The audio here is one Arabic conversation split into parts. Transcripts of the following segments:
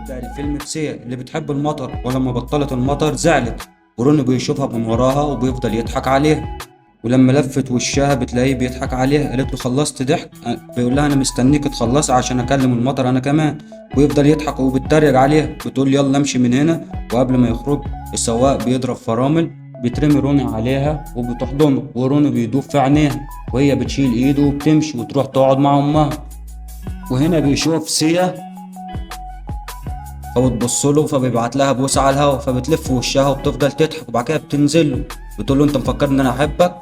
بيبدأ الفيلم بسيا اللي بتحب المطر، ولما بطلت المطر زعلت، وروني بيشوفها من وراها وبيفضل يضحك عليها. ولما لفت وشها بتلاقيه بيضحك عليها، قالت له خلصت ضحك؟ بيقول لها انا مستنيك تخلصي عشان اكلم المطر انا كمان. ويفضل يضحك وبيتريق عليها، بتقول يلا امشي من هنا. وقبل ما يخرج السواق بيضرب فرامل، بترمي روني عليها وبتحضنه، وروني بيدوب في عينيها، وهي بتشيل ايده وبتمشي وتروح تقعد مع امها. وهنا بيشوف سيا فبتبص له، فبيبعت لها بوسه على الهوا، فبتلف وشها وبتفضل تضحك، وبعد كده بتنزل له بتقول له انت مفكرني ان انا احبك؟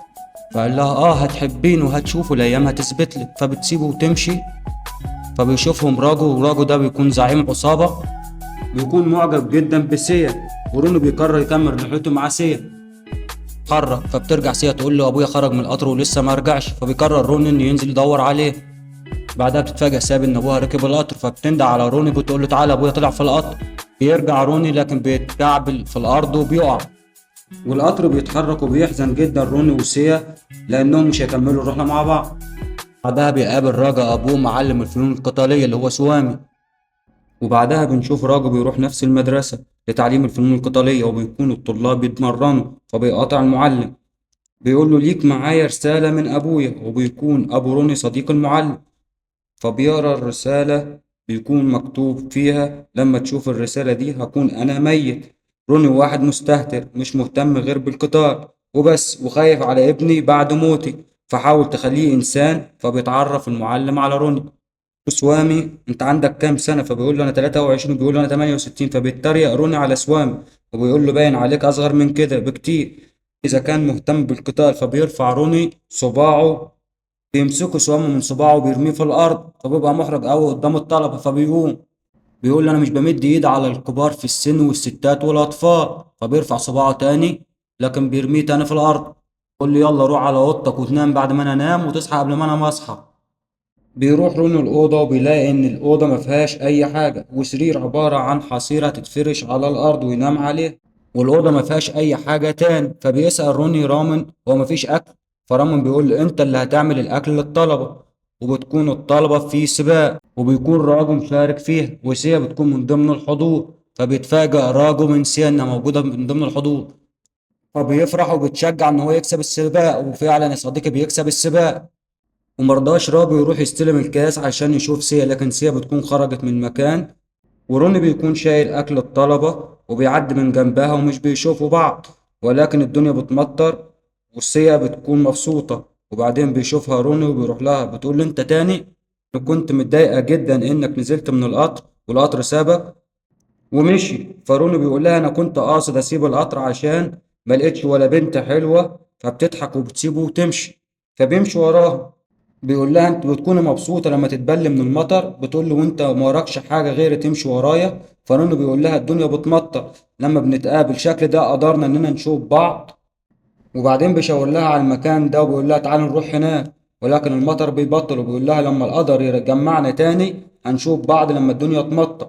فقال لها اه هتحبيني وهتشوفوا الايام هتثبت لك. فبتسيبه وتمشي. فبيشوفهم راجو، وراجو ده بيكون زعيم عصابه، بيكون معجب جدا بسيا، ورونو بيقرر يكمل رحلته مع سيا. اتحرك، فبترجع سيا تقول له ابويا خرج من القطر ولسه ما رجعش، فبيقرر روني انه ينزل يدور عليه. بعدها بتتفاجئ ساب ان ابوها ركب القطر، فبتندع على روني بتقول له تعالى ابويا طلع في القطر. بيرجع روني لكن بيتكعبل في الارض وبيقع، والقطر بيتحرك، وبيحزن جدا روني وسيا لانهم مش هيكملوا الرحله مع بعض. بعدها بيقابل راجا ابوه معلم الفنون القتاليه اللي هو سوامي. وبعدها بنشوف راجا بيروح نفس المدرسه لتعليم الفنون القتاليه، وبيكون الطلاب بيتمرنوا، فبيقاطع المعلم بيقول له ليك معايا رساله من ابويا، وبيكون ابو روني صديق المعلم. فبيقرا الرسالة، بيكون مكتوب فيها لما تشوف الرسالة دي هكون أنا ميت. روني واحد مستهتر مش مهتم غير بالقتال وبس، وخايف على ابني بعد موتي، فحاول تخليه إنسان. فبيتعرف المعلم على روني. سوامي انت عندك كام سنة؟ فبيقول له انا 23، بيقول له انا 68. فبيتريق روني على سوامي، وبيقول له باين عليك اصغر من كده بكتير. اذا كان مهتم بالقتال، فبيرفع روني صباعه، بيمسكوا سوامه من صباعه وبيرميه في الارض، فبيبقى محرج قوي قدام الطلبه. فبيقوم بيقول له انا مش بمد ايد على الكبار في السن والستات والاطفال. فبيرفع صباعه تاني لكن بيرميه تاني في الارض. يقول له يلا روح على اوضتك وتنام بعد ما انا انام وتصحى قبل ما انا ما اصحى. بيروح رونو الأوضة وبيلاقي إن الأوضة مفيهاش أي حاجة، وسرير عبارة عن حصيرة تتفرش على الأرض وينام عليه، والأوضة مفيهاش أي حاجة تاني. فبيسأل روني رامن هو مفيش أكل؟ فرامن بيقول له أنت اللي هتعمل الأكل للطلبة. وبتكون الطلبة في سباق، وبيكون راجو مشارك فيها، وسيا بتكون من ضمن الحضور. فبيتفاجأ راجو من سيا إنها موجودة من ضمن الحضور، فبيفرح وبيتشجع إن هو يكسب السباق، وفعلا يا صديقي بيكسب السباق. ومرضاش رابو يروح يستلم الكاس عشان يشوف سيا، لكن سيا بتكون خرجت من المكان. وروني بيكون شايل أكل الطلبة وبيعدي من جنبها ومش بيشوفوا بعض، ولكن الدنيا بتمطر وسيا بتكون مبسوطة. وبعدين بيشوفها روني وبيروح لها بتقول له انت تاني؟ أنا كنت متضايقة جدا انك نزلت من القطر والقطر سابك ومشي. فاروني بيقول لها انا كنت قاصد اسيب القطر عشان ما لقيتش ولا بنت حلوه، فبتضحك وبتسيبه وتمشي. فبيمشي وراها. بيقول لها انت بتكوني مبسوطه لما تتبل من المطر؟ بتقول له وانت ما وراكش حاجه غير تمشي ورايا؟ فاروني بيقول لها الدنيا بتمطر، لما بنتقابل شكل ده قدرنا اننا نشوف بعض. وبعدين بيشاور لها على المكان ده وبيقول لها تعالى نروح هناك، ولكن المطر بيبطل، وبيقول لها لما القدر يجمعنا تاني هنشوف بعض لما الدنيا تمطر.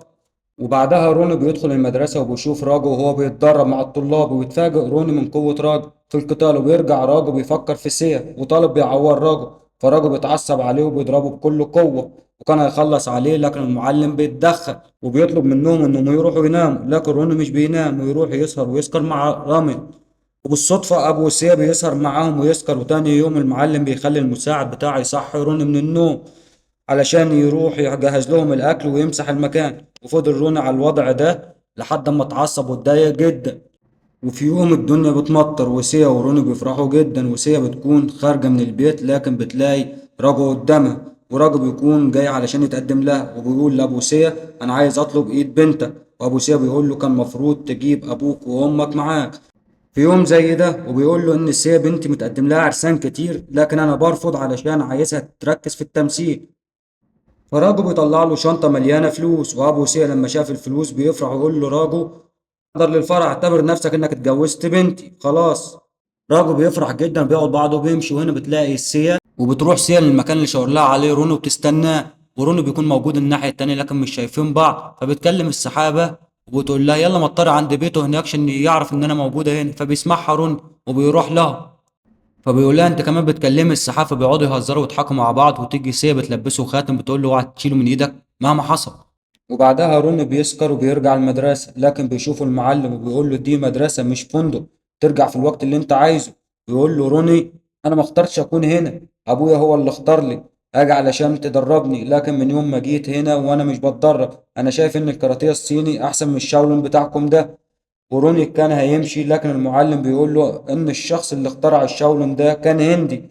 وبعدها روني بيدخل المدرسة وبيشوف راجو وهو بيتدرب مع الطلاب، وبيتفاجئ روني من قوة راجو في القتال. وبيرجع راجو بيفكر في سيا، وطالب بيعور راجو، فراجو بيتعصب عليه وبيضربه بكل قوة، وكان هيخلص عليه لكن المعلم بيتدخل وبيطلب منهم انهم يروحوا يناموا، لكن روني مش بينام ويروح يسهر ويسكر مع رامي. وبالصدفة أبو سيا بيسهر معاهم ويسكر، وتاني يوم المعلم بيخلي المساعد بتاعه يصحي روني من النوم علشان يروح يجهز لهم الأكل ويمسح المكان. وفضل روني على الوضع ده لحد ما اتعصب واتضايق جدا. وفي يوم الدنيا بتمطر وسيا وروني بيفرحوا جدا، وسيا بتكون خارجة من البيت لكن بتلاقي راجو قدامها، وراجو بيكون جاي علشان يتقدم لها، وبيقول لأبو سيا أنا عايز أطلب إيد بنتك. وأبو سيا بيقول له كان مفروض تجيب أبوك وأمك معاك في يوم زي ده، وبيقول له إن سيا بنتي متقدم لها عرسان كتير لكن أنا برفض علشان عايزها تركز في التمثيل. فراجو بيطلع له شنطة مليانة فلوس، وأبو سيا لما شاف الفلوس بيفرح ويقول له راجو حضر للفرح، اعتبر نفسك إنك اتجوزت بنتي خلاص. راجو بيفرح جدا بياخد بعضه وبيمشي، وهنا بتلاقي سيا وبتروح سيا للمكان اللي شاور لها عليه رونو وبتستناه، ورونو بيكون موجود الناحية التانية لكن مش شايفين بعض. فبتكلم السحابة وبتقول لها يلا مطر عند بيته هناك عشان يعرف إن أنا موجودة هنا. فبيسمعها رونو وبيروح لها، فبيقول لها انت كمان بتكلمي السحافه. بيقعدوا يهزروا ويضحكوا مع بعض، وتيجي سيا بتلبسه خاتم بتقول له اوعى تشيله من ايدك مهما حصل. وبعدها روني بيسكر وبيرجع المدرسة، لكن بيشوف المعلم وبيقول له دي مدرسة مش فندق، ترجع في الوقت اللي انت عايزه. بيقول له روني انا ما اخترتش اكون هنا، ابويا هو اللي اختار لي اجي علشان تدربني، لكن من يوم ما جيت هنا وانا مش بتدرب، انا شايف ان الكاراتيه الصيني احسن من الشاولين بتاعكم ده. وروني كان هيمشي، لكن المعلم بيقول له ان الشخص اللي اخترع الشاولين ده كان هندي،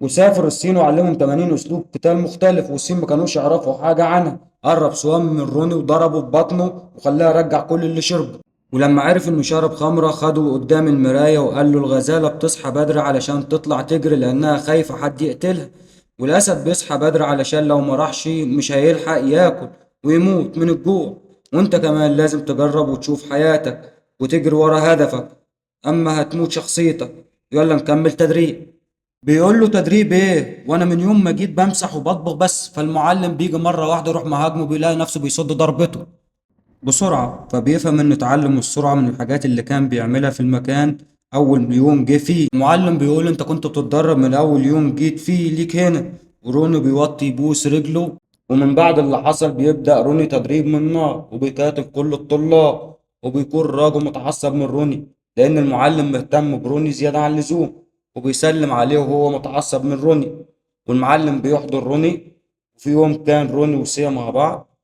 وسافر الصين وعلمهم 80 اسلوب قتال مختلف، والصين ما كانوش يعرفوا حاجه عنها. قرب سوام من روني وضربه في بطنه وخلاه يرجع كل اللي شربه. ولما عرف انه شرب خمره خده قدام المرايه وقال له الغزاله بتصحى بدري علشان تطلع تجري لانها خايفه حد يقتلها، والاسد بيصحى بدري علشان لو ما راحش مش هيلحق ياكل ويموت من الجوع. وانت كمان لازم تجرب وتشوف حياتك وتجري ورا هدفك، اما هتموت شخصيتك. يلا نكمل تدريب. بيقول له تدريب ايه وانا من يوم ما جيت بمسح وبطبخ بس. فالمعلم بيجي مره واحده يروح مهاجمه بيلاقي نفسه بيصد ضربته بسرعه، فبيفهم ان تعلم السرعه من الحاجات اللي كان بيعملها في المكان اول يوم جه فيه. المعلم بيقول انت كنت بتتدرب من اول يوم جيت فيه ليك هنا. وروني بيوطي يبوس رجله. ومن بعد اللي حصل بيبدأ روني تدريب من النار وبيكاتب كل الطلاب، وبيكون راجل متعصب من روني لأن المعلم مهتم بروني زيادة عن اللزوم، وبيسلم عليه وهو متعصب من روني. والمعلم بيحضر روني. وفي يوم كان روني وسيا مع بعض،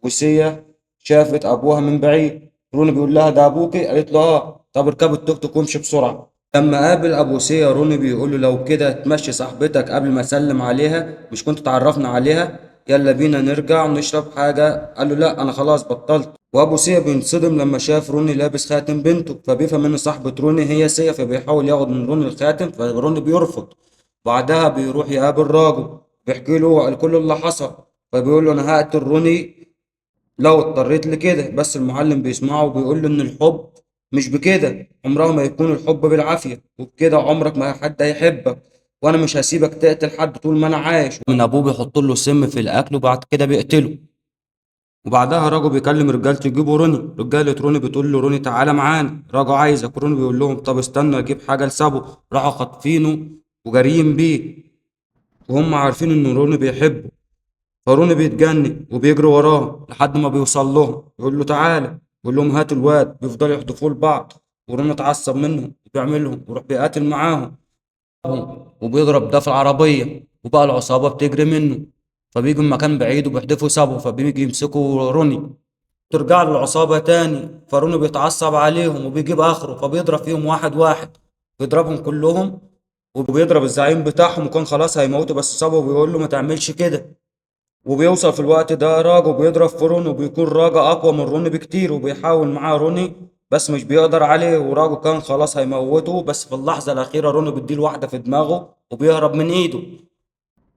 وسيا شافت أبوها من بعيد. روني بيقول لها ده أبوكي؟ قالت له آه. طب اركبي التوك توك وامشي بسرعة. لما قابل أبو سيا روني بيقول له لو كده تمشي صاحبتك قبل ما أسلم عليها، مش كنت تعرفنا عليها؟ يلا بينا نرجع ونشرب حاجة. قال له لا أنا خلاص بطلت. وأبو سيا بينصدم لما شاف روني لابس خاتم بنته، فبيفهم إن صاحبة روني هي سيا، فبيحاول ياخد من روني الخاتم، فروني بيرفض. بعدها بيروح يقابل راجل بيحكي له على كل اللي حصل، فبيقول له أنا هقتل روني لو اضطريت لكده. بس المعلم بيسمعه وبيقول له ان الحب مش بكده، عمرها ما يكون الحب بالعافية، وبكده عمرك ما حد هيحبك، وانا مش هسيبك تقتل حد طول ما انا عايش. من ابوه بيحط له سم في الاكل وبعد كده بيقتله. وبعدها راجو بيكلم رجالته يجيبوا روني. رجالة روني بتقول له روني تعالى معانا، راجو عايزك. روني بيقول لهم طب استنى اجيب حاجة لسابه. راحوا خاطفينه وجاريين بيه، وهم عارفين ان روني بيحبه. هارون بيتجنن وبيجري وراه لحد ما بيوصل لهم، يقول له تعالى، يقول لهم هاتوا الواد. بيفضلوا يحدفوه لبعض، ورون اتعصب منهم وبيعملهم ويروح بيقاتل معاهم وبيضرب ده في العربية، وبقى العصابة بتجري منه. فبيجوا من مكان بعيد وبيحدفوا سابه، فبيجي يمسكوا روني. ترجع له العصابة تاني، فروني بيتعصب عليهم وبيجيب آخره، فبيضرب فيهم واحد واحد، بيضربهم كلهم. وبيضرب الزعيم بتاعهم وكان خلاص هيموته، بس صابه بيقول له ما تعملش كده. وبيوصل في الوقت ده راجو بيضرب في روني، وبيكون راجا أقوى من روني بكتير، وبيحاول معاه روني بس مش بيقدر عليه، وراجو كان خلاص هيموته، بس في اللحظة الأخيرة روني بيديله واحدة في دماغه وبيهرب من إيده.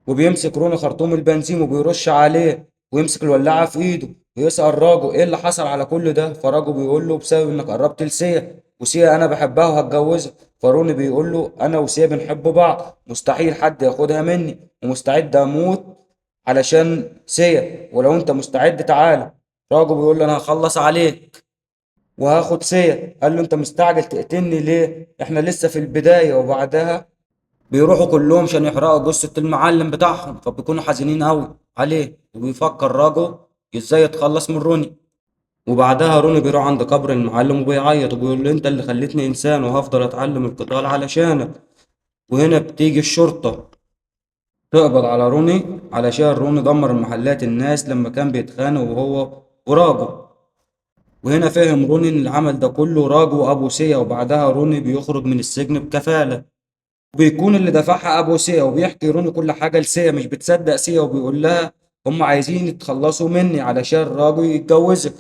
وبيمسك روني خرطوم البنزين وبيرش عليه، ويمسك الولاعة في إيده ويسأل راجو إيه اللي حصل على كل ده. فراجو بيقول له بسبب إنك قربت لسيا، وسيا أنا بحبها وهتجوزها. فروني بيقول له أنا وسيا بنحب بعض، مستحيل حد ياخدها مني، ومستعد أموت علشان سيا، ولو انت مستعد تعالى. راجو بيقول له انا هخلص عليك وهاخد سيا. قال له انت مستعجل تقتلني ليه؟ احنا لسه في البداية. وبعدها بيروحوا كلهم عشان يحرقوا جثة المعلم بتاعهم، فبيكونوا حزينين قوي عليه. وبيفكر راجو ازاي يتخلص من روني. وبعدها روني بيروح عند قبر المعلم وبيعيط وبيقول له انت اللي خليتني انسان وهفضل اتعلم القتال علشانك. وهنا بتيجي الشرطة تقبض على روني علشان روني دمر المحلات الناس لما كان بيتخانق وهو وراجو. وهنا فهم روني ان العمل ده كله راجو وابو سيا. وبعدها روني بيخرج من السجن بكفالة، وبيكون اللي دفعها ابو سيا، وبيحكي روني كل حاجة لسيا. مش بتصدق سيا وبيقول لها هم عايزين يتخلصوا مني علشان راجو يتجوزك.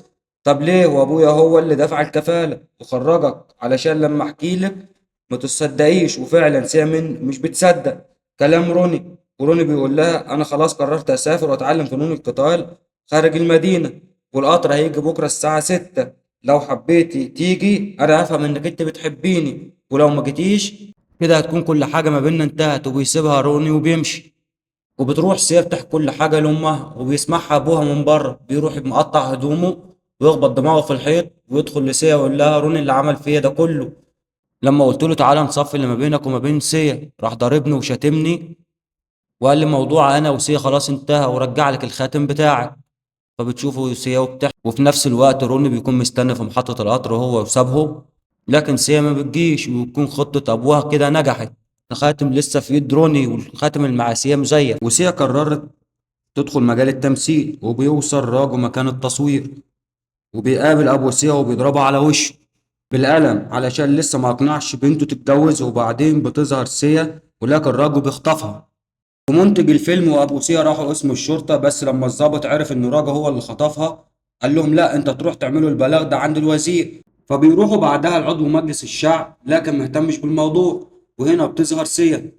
طب ليه وابويا هو اللي دفع الكفالة وخرجك علشان لما احكي لك ما تصدقيش. وفعلا سيا مش بتصدق كلام روني. وروني بيقول لها انا خلاص قررت اسافر واتعلم فنون القتال خارج المدينة، والقطر هيجي بكرة الساعة 6. لو حبيتي تيجي انا هفهم انك انت بتحبيني، ولو ما جيتيش كده هتكون كل حاجة ما بيننا انتهت. وبيسيبها روني وبيمشي. وبتروح سيا بتحكي كل حاجة لأمها، وبيسمعها أبوها من بره بيروح مقطع هدومه ويخبط دماغه في الحيط ويدخل لسيا ويقول لها روني اللي عمل فيا ده كله. لما قلت له تعالى نصفي اللي ما بينك وما بين سيا راح ضاربني وشاتمني، وقال لي موضوع أنا وسيا خلاص انتهى ورجع لك الخاتم بتاعك. فبتشوفه سيا وبتحكي، وفي نفس الوقت روني بيكون مستني في محطة القطر هو وسابهم، لكن سيا ما بتجيش، وبتكون خطة أبوها كده نجحت. الخاتم لسه في إيد روني، والخاتم اللي مع سيا مزيف، وسيا قررت تدخل مجال التمثيل، وبيوصل راجو مكان التصوير، وبيقابل أبو سيا وبيضربه على وشه بالقلم علشان لسه ما أقنعش بنته تتجوزه. وبعدين بتظهر سيا ولكن راجو بيخطفها. ومنتج الفيلم وابو سيا راحوا اسم الشرطة، بس لما الضابط عرف ان راجا هو اللي خطفها قال لهم لا، انت تروح تعملوا البلاغ ده عند الوزير. فبيروحوا بعدها لعضو مجلس الشعب لكن مهتمش بالموضوع. وهنا بتظهر سيا،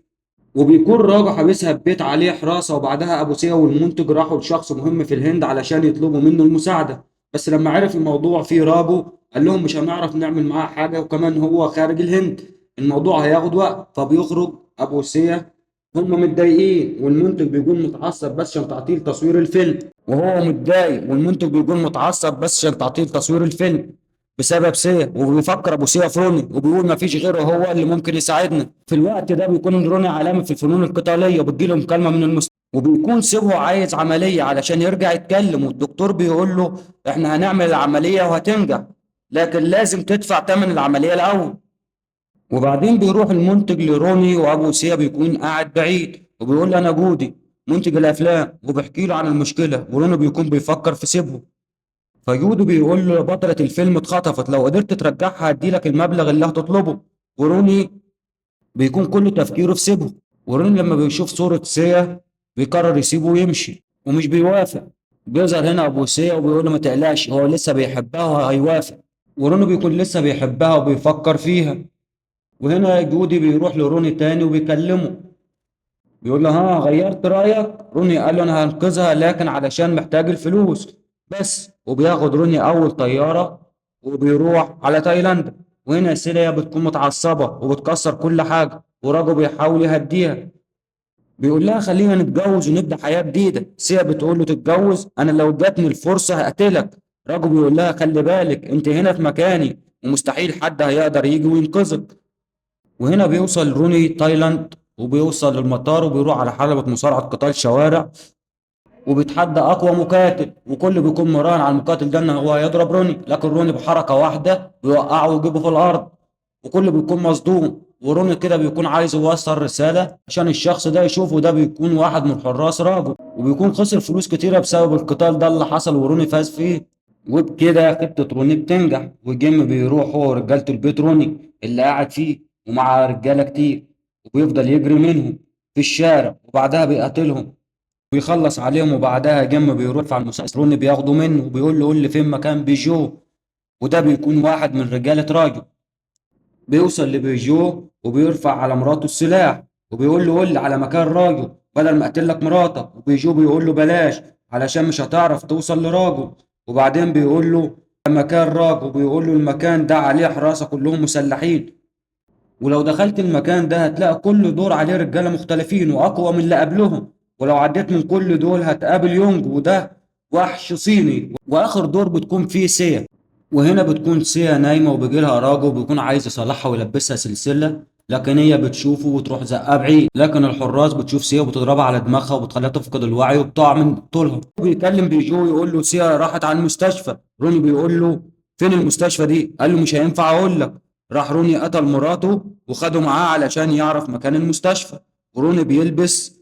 وبيكون راجا حابسها في بيت عليه حراسة. وبعدها ابو سيا والمنتج راحوا لشخص مهم في الهند علشان يطلبوا منه المساعدة، بس لما عرف الموضوع فيه راجو قال لهم مش هنعرف نعمل معاه حاجة، وكمان هو خارج الهند الموضوع هياخد وقت. فبيخرج ابو سيا، هم متضايقين والمنتج بيكون متعصب بس عشان تعطيل تصوير الفيلم، وهو متضايق والمنتج بيكون متعصب بس عشان تعطيل تصوير الفيلم بسبب سيا. وبيفكر ابو سيا في روني وبيقول ما فيش غيره هو اللي ممكن يساعدنا. في الوقت ده بيكون روني علامة في الفنون القتالية، وبتجيله مكالمة من المستشفى، وبيكون سيبه عايز عملية علشان يرجع يتكلم، والدكتور بيقول له احنا هنعمل العملية وهتنجح، لكن لازم تدفع ثمن العملية الأول. وبعدين بيروح المنتج لروني، وابو سيا بيكون قاعد بعيد وبيقول له انا جودي منتج الافلام، وبيحكي له عن المشكله، وروني بيكون بيفكر في سيبه. فجودي بيقول له بطلة الفيلم اتخطفت، لو قدرت ترجعها هديلك المبلغ اللي هتطلبه. وروني بيكون كل تفكيره في سيبه. وروني لما بيشوف صورة سيا بيقرر يسيبه ويمشي ومش بيوافق. بيظهر هنا ابو سيا وبيقول له ما تقلقش، هو لسه بيحبها وهيوافق. وروني بيكون لسه بيحبها وبيفكر فيها. وهنا جودي بيروح لروني تاني وبيكلمه، بيقول له ها غيرت رأيك؟ روني قال له انا هنقذها لكن علشان محتاج الفلوس بس. وبياخد روني اول طيارة وبيروح على تايلاند. وهنا سيليا بتكون متعصبة وبتكسر كل حاجة، وراجو بيحاول يهديها، بيقول لها خلينا نتجوز ونبدأ حياة جديدة. سيا بتقول له تتجوز؟ انا لو جاتني الفرصة هقتلك. راجو بيقول لها خلي بالك انت هنا في مكاني ومستحيل حد هيقدر يجي وينقذك. وهنا بيوصل روني تايلاند وبيوصل للمطار وبيروح على حلبة مصارعة قتال شوارع، وبيتحدى أقوى مقاتل، وكل بيكون مراهن على المقاتل ده إن هو هيضرب روني، لكن روني بحركة واحدة بيوقعه ويجيبه في الأرض، وكل بيكون مصدوم. وروني كده بيكون عايز يوصل رسالة عشان الشخص ده يشوفه، ده بيكون واحد من حراس راجل، وبيكون خسر فلوس كتيرة بسبب القتال ده اللي حصل وروني فاز فيه. وبكده خطة روني بتنجح، وجيم بيروح هو ورجالة البيت روني اللي قاعد فيه ومع رجالة كتير، وبيفضل يجري منهم في الشارع وبعدها بيقتلهم ويخلص عليهم. وبعدها جيم بيروح على المسلسل روني بياخده منه وبيقول له قول لي فين مكان بيجو، وده بيكون واحد من رجالة راجل. بيوصل لبيجو وبيرفع على مراته السلاح وبيقول له قول لي على مكان راجل بدل ما اقتل لك مراتك. وبيجو بيقول له بلاش علشان مش هتعرف توصل لراجل. وبعدين بيقول له مكان راجل، وبيقول له المكان ده عليه حراسة كلهم مسلحين، ولو دخلت المكان ده هتلاقي كل دور عليه رجالة مختلفين وأقوى من اللي قبلهم، ولو عديت من كل دول هتقابل يونج وده وحش صيني، وآخر دور بتكون فيه سيا. وهنا بتكون سيا نايمة وبيجيلها راجل وبيكون عايز يصلحها ويلبسها سلسلة، لكن هي بتشوفه وتروح زقها بعيد، لكن الحراس بتشوف سيا وبتضربها على دماغها وبتخليها تفقد الوعي وبتقع من طولها. بيكلم بيجو يقول له سيا راحت على المستشفى. روني بيقول له فين المستشفى دي؟ قال له مش هينفع اقول لك. راح روني قتل مراته وخده معاه علشان يعرف مكان المستشفى. وروني بيلبس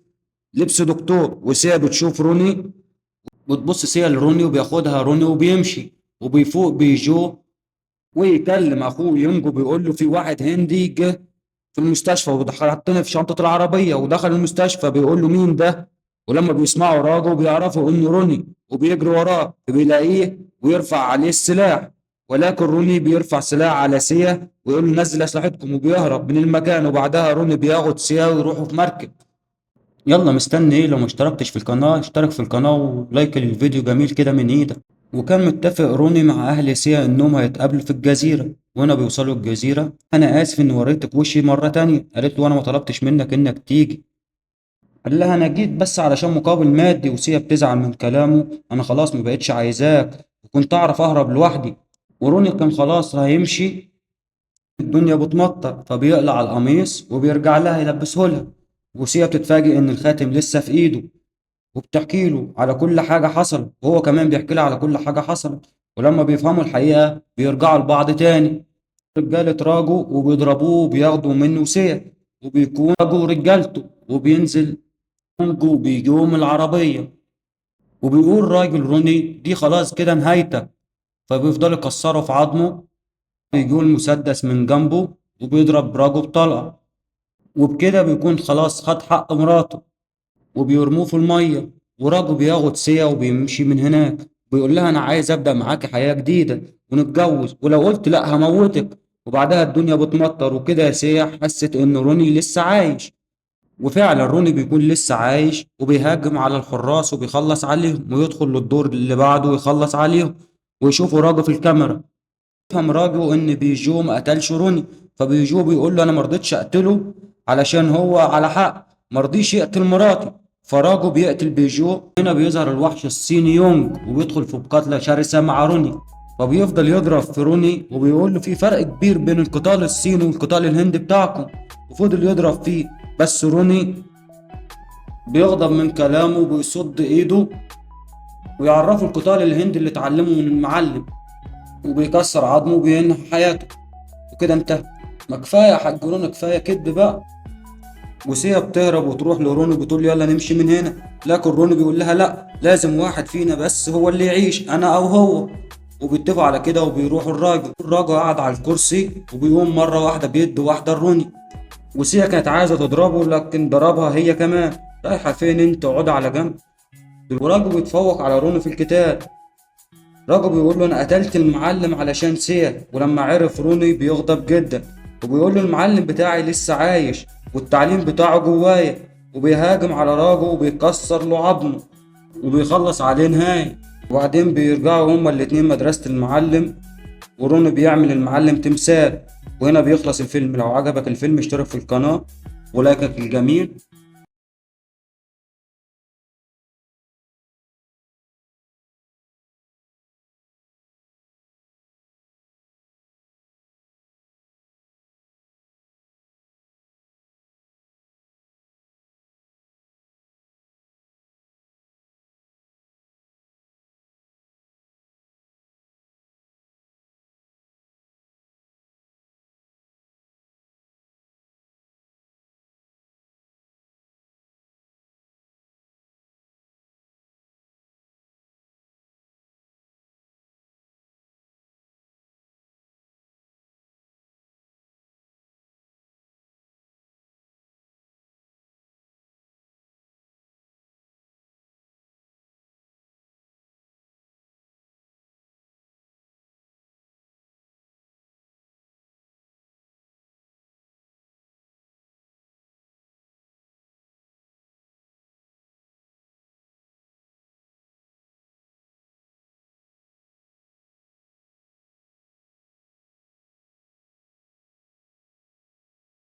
لبس دكتور، وسيا بتشوف روني، بتبص سيا لروني وبياخدها روني وبيمشي. وبيفوق بيجو ويكلم اخوه يونجو بيقول له في واحد هندي جه في المستشفى وحطني في شنطة العربية ودخل المستشفى. بيقول له مين ده؟ ولما بيسمعوا راجو بيعرفوا انه روني وبيجري وراه بيلاقيه ويرفع عليه السلاح، ولكن روني بيرفع سلاح على سيا ويقول له نزل اسلحتكم وبيهرب من المكان. وبعدها روني بياخد سيا ويروحوا في مركب. يلا مستني ايه؟ لو ما اشتركتش في القناة اشترك في القناة ولايك للفيديو جميل كده من ايدك. وكان متفق روني مع اهل سيا انهم هيتقابلوا في الجزيرة. وانا بيوصلوا الجزيرة انا اسف اني وريتك وشي مرة تانية. قالت له انا ما طلبتش منك انك تيجي. قال لها انا جيت بس علشان مقابل مادي. وسيا بتزعل من كلامه، انا خلاص ما بقتش عايزاك وكنت اعرف اهرب لوحدي. وروني كان خلاص هيمشي، الدنيا بتمطر فبيقلع القميص وبيرجع لها يلبسه لها. وسيا بتتفاجئ ان الخاتم لسه في ايده، وبتحكي له على كل حاجة حصلت، وهو كمان بيحكي لها على كل حاجة حصلت. ولما بيفهموا الحقيقة بيرجعوا لبعض تاني. رجالة راجو وبيضربوه وبياخدوا منه سيف، وبيكون راجو رجالته، وبينزل رونجو بيجوم العربية، وبيقول راجل روني دي خلاص كده نهايتك. فبيفضل يكسره في عظمه. بيجوا المسدس من جنبه وبيضرب راجو بطلقة، وبكده بيكون خلاص خد حق مراته، وبيرموه في المية. وراجو بياخد سيا وبيمشي من هناك. بيقول لها أنا عايز أبدأ معاكي حياة جديدة ونتجوز، ولو قلت لأ هموتك. وبعدها الدنيا بتمطر وكده. يا سيا حست إن روني لسه عايش، وفعلا روني بيكون لسه عايش، وبيهاجم على الحراس وبيخلص عليهم، ويدخل للدور اللي بعده ويخلص عليهم. ويشوفوا راجو في الكاميرا. يفهم راجو ان بيجو ما قتلش روني. فبيجو بيقول له انا مرضتش اقتله علشان هو على حق، مرضيش يقتل مراتي. فراجو بيقتل بيجو. هنا بيظهر الوحش الصيني يونج، وبيدخل في مقاتلة شرسة مع روني. فبيفضل يضرب في روني، وبيقول له في فرق كبير بين القتال الصيني والقتال الهندي بتاعكم. وفضل يضرب فيه، بس روني بيغضب من كلامه وبيصد ايده، ويعرفه القتال الهندي اللي اتعلمه من المعلم، وبيكسر عظمه وبينهي حياته. وكده انتهى. ما كفايه يا حاج روني، كفايه كدب بقى. وسيا بتهرب وتروح لروني، بتقول له يلا نمشي من هنا. لكن روني بيقول لها لا، لازم واحد فينا بس هو اللي يعيش، انا او هو. وبيتفقوا على كده وبيروحوا. الراجل قاعد على الكرسي، وبيقوم مره واحده بيد واحده لروني. وسيا كانت عايزه تضربه لكن ضربها هي كمان. رايحه فين انت، اقعدي على جنب. الراجل بيتفوق على روني في القتال. راجو بيقول له انا قتلت المعلم علشان سيا. ولما عرف روني بيغضب جدا، وبيقول له المعلم بتاعي لسه عايش والتعليم بتاعه جوايا. وبيهاجم على راجو وبيكسر له عظمه وبيخلص عليه نهاية. وبعدين بيرجعوا هما الاتنين مدرسة المعلم، وروني بيعمل المعلم تمثال. وهنا بيخلص الفيلم. لو عجبك الفيلم اشترك في القناة ولايكك الجميل.